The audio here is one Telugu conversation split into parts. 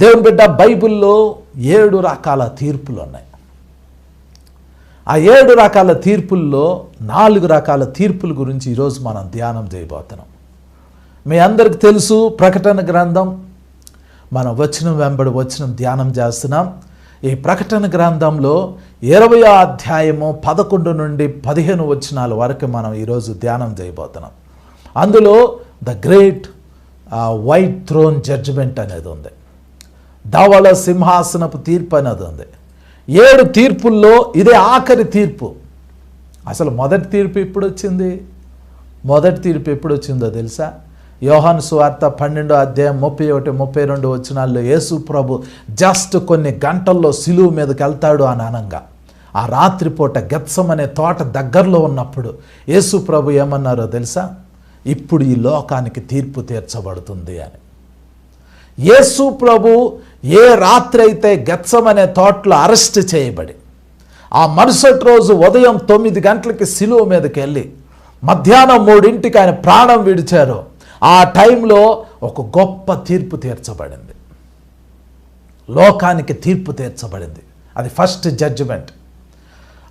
దేవుని బిడ్డ, బైబిల్లో 7 రకాల తీర్పులు ఉన్నాయి. ఆ 7 రకాల తీర్పుల్లో 4 రకాల తీర్పుల గురించి ఈరోజు మనం ధ్యానం చేయబోతున్నాం. మీ అందరికి తెలుసు, ప్రకటన గ్రంథం మనం వచనం వెంబడి వచనం ధ్యానం చేస్తున్నాం. ఈ ప్రకటన గ్రంథంలో 20వ అధ్యాయము 11 నుండి 15 వచనాల వరకు మనం ఈరోజు ధ్యానం చేయబోతున్నాం. అందులో the great white throne judgment అనేది ఉంది. ధవళ సింహాసనపు తీర్పు అనేది ఉంది. 7 తీర్పుల్లో ఇదే ఆఖరి తీర్పు. అసలు మొదటి తీర్పు ఎప్పుడు వచ్చింది? మొదటి తీర్పు ఎప్పుడు వచ్చిందో తెలుసా? యోహాను సువార్త 12వ అధ్యాయం 31, 32 వచనాల్లో యేసు ప్రభు జస్ట్ కొన్ని గంటల్లో సిలువ మీదకి వెళ్తాడు అని అనంగా, ఆ రాత్రిపూట గెత్సమనే తోట దగ్గరలో ఉన్నప్పుడు యేసు ప్రభు ఏమన్నారో తెలుసా? ఇప్పుడు ఈ లోకానికి తీర్పు తీర్చబడుతుంది అని. యేసు ప్రభు ఏ రాత్రి అయితే గెత్సమనే తోటలో అరెస్ట్ చేయబడి ఆ మరుసటి రోజు ఉదయం 9 గంటలకి సిలువ మీదకి వెళ్ళి మధ్యాహ్నం 3ంటికి ఆయన ప్రాణం విడిచారో, ఆ టైంలో ఒక గొప్ప తీర్పు తీర్చబడింది. లోకానికి తీర్పు తీర్చబడింది. అది ఫస్ట్ జడ్జిమెంట్.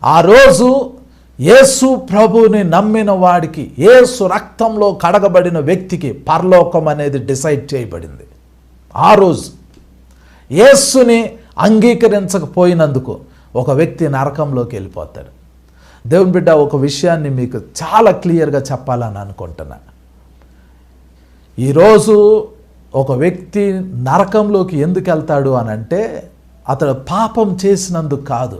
ఆ రోజు యేసు ప్రభువుని నమ్మిన వాడికి, యేసు రక్తంలో కడగబడిన వ్యక్తికి పరలోకం అనేది డిసైడ్ చేయబడింది. ఆ రోజు యేసుని అంగీకరించకపోయినందుకు ఒక వ్యక్తి నరకంలోకి వెళ్ళిపోతాడు. దేవుని బిడ్డ, ఒక విషయాన్ని మీకు చాలా క్లియర్గా చెప్పాలని అనుకుంటున్నా. ఈరోజు ఒక వ్యక్తి నరకంలోకి ఎందుకు వెళ్తాడు అని అంటే, అతడు పాపం చేసినందుకు కాదు.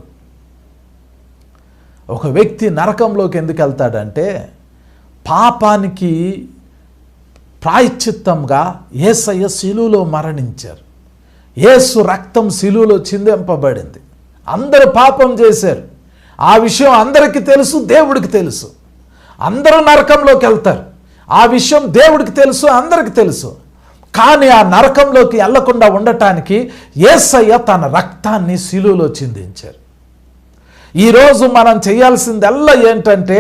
ఒక వ్యక్తి నరకంలోకి ఎందుకు వెళ్తాడంటే, పాపానికి ప్రాయశ్చిత్తంగా యేసయ్య శిలువలో మరణించారు. యేసు రక్తం శిలువలో చిందింపబడింది. అందరూ పాపం చేశారు. ఆ విషయం అందరికీ తెలుసు, దేవుడికి తెలుసు. అందరూ నరకంలోకి వెళ్తారు. ఆ విషయం దేవుడికి తెలుసు, అందరికీ తెలుసు. కానీ ఆ నరకంలోకి వెళ్లకుండా ఉండటానికి యేసయ్య తన రక్తాన్ని శిలువలో చిందించారు. ఈరోజు మనం చేయాల్సిందల్లా ఏంటంటే,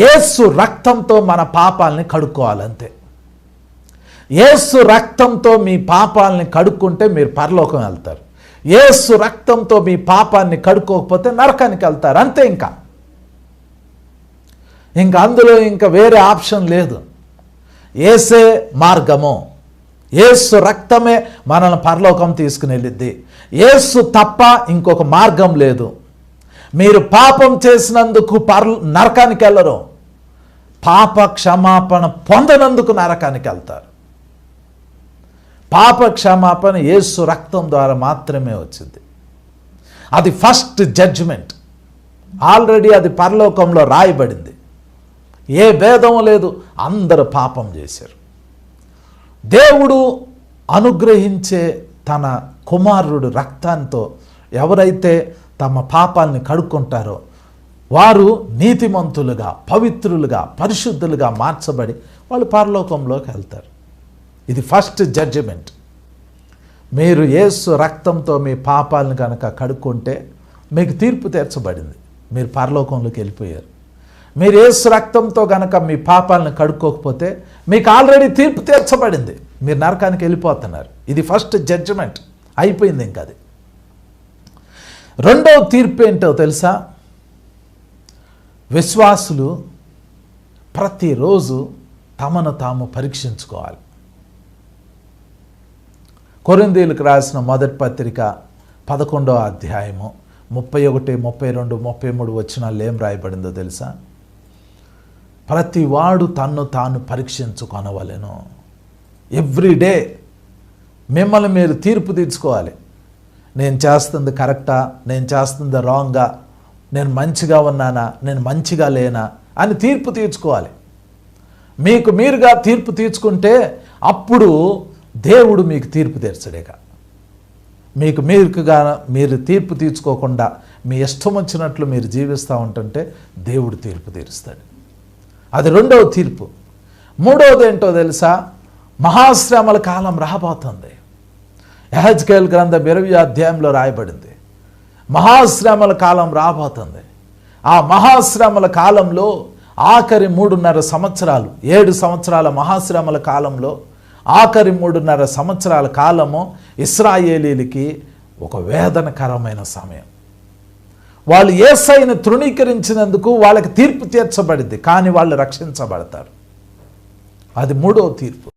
యేసు రక్తంతో మన పాపాలని కడుక్కోవాలంతే. యేసు రక్తంతో మీ పాపాలని కడుక్కుంటే మీరు పరలోకం వెళ్తారు. యేసు రక్తంతో మీ పాపాన్ని కడుక్కోకపోతే నరకానికి వెళ్తారు. అంతే. ఇంకా అందులో ఇంకా వేరే ఆప్షన్ లేదు. యేసే మార్గము. యేసు రక్తమే మనల్ని పరలోకం తీసుకుని వెళ్ళిద్ది. యేసు తప్ప ఇంకొక మార్గం లేదు. మీరు పాపం చేసినందుకు నరకానికి వెళ్ళరు. పాప క్షమాపణ పొందనందుకు నరకానికి వెళ్తారు. పాప క్షమాపణ యేసు రక్తం ద్వారా మాత్రమే వచ్చింది. అది ఫస్ట్ జడ్జిమెంట్. ఆల్రెడీ అది పరలోకంలో రాయబడింది. ఏ భేదం లేదు, అందరూ పాపం చేశారు. దేవుడు అనుగ్రహించే తన కుమారుడు రక్తంతో ఎవరైతే తమ పాపాలని కడుక్కుంటారో వారు నీతిమంతులుగా, పవిత్రులుగా, పరిశుద్ధులుగా మార్చబడి వాళ్ళు పరలోకంలోకి వెళ్తారు. ఇది ఫస్ట్ జడ్జిమెంట్. మీరు యేసు రక్తంతో మీ పాపాలను కనుక కడుక్కుంటే మీకు తీర్పు తీర్చబడింది. మీరు పరలోకంలోకి వెళ్ళిపోయారు. మీరు యేసు రక్తంతో కనుక మీ పాపాలను కడుక్కోకపోతే మీకు ఆల్రెడీ తీర్పు తీర్చబడింది. మీరు నరకానికి వెళ్ళిపోతున్నారు. ఇది ఫస్ట్ జడ్జిమెంట్. అయిపోయింది. ఇంకా అది. రెండవ తీర్పు ఏంటో తెలుసా? విశ్వాసులు ప్రతిరోజు తమను తాము పరీక్షించుకోవాలి. కొరింథీయులకు రాసిన మొదటి పత్రిక 11వ అధ్యాయము 31, 32, 33 వచనాల్లో ఏం రాయబడిందో తెలుసా? ప్రతివాడు తన్ను తాను పరీక్షించుకొనవలెను. ఎవ్రీడే మిమ్మల్ని మీరు తీర్పు తీర్చుకోవాలి. నేను చేస్తుంది కరెక్టా, నేను చేస్తుంది రాంగా, నేను మంచిగా ఉన్నానా, నేను మంచిగా లేనా అని తీర్పు తీర్చుకోవాలి. మీకు మీరుగా తీర్పు తీర్చుకుంటే అప్పుడు దేవుడు మీకు తీర్పు తీర్చడేగా. మీకు మీరుగా మీరు తీర్పు తీర్చుకోకుండా మీ ఇష్టం వచ్చినట్లు మీరు జీవిస్తూ ఉంటుంటే దేవుడు తీర్పు తీరుస్తాడు. అది రెండవ తీర్పు. మూడవది ఏంటో తెలుసా? మహాశ్రమల కాలం రాబోతుంది. యెహెజ్కేలు గ్రంథం 20వ అధ్యాయంలో రాయబడింది. మహాశ్రమల కాలం రాబోతుంది. ఆ మహాశ్రమల కాలంలో ఆఖరి 3.5 సంవత్సరాలు, 7 సంవత్సరాల మహాశ్రమల కాలంలో ఆఖరి 3.5 సంవత్సరాల కాలము ఇశ్రాయేలీలకి ఒక వేదనకరమైన సమయం. వాళ్ళు యేసయ్యను తృణీకరించినందుకు వాళ్ళకి తీర్పు తీర్చబడింది, కానీ వాళ్ళు రక్షించబడతారు. అది మూడవ తీర్పు.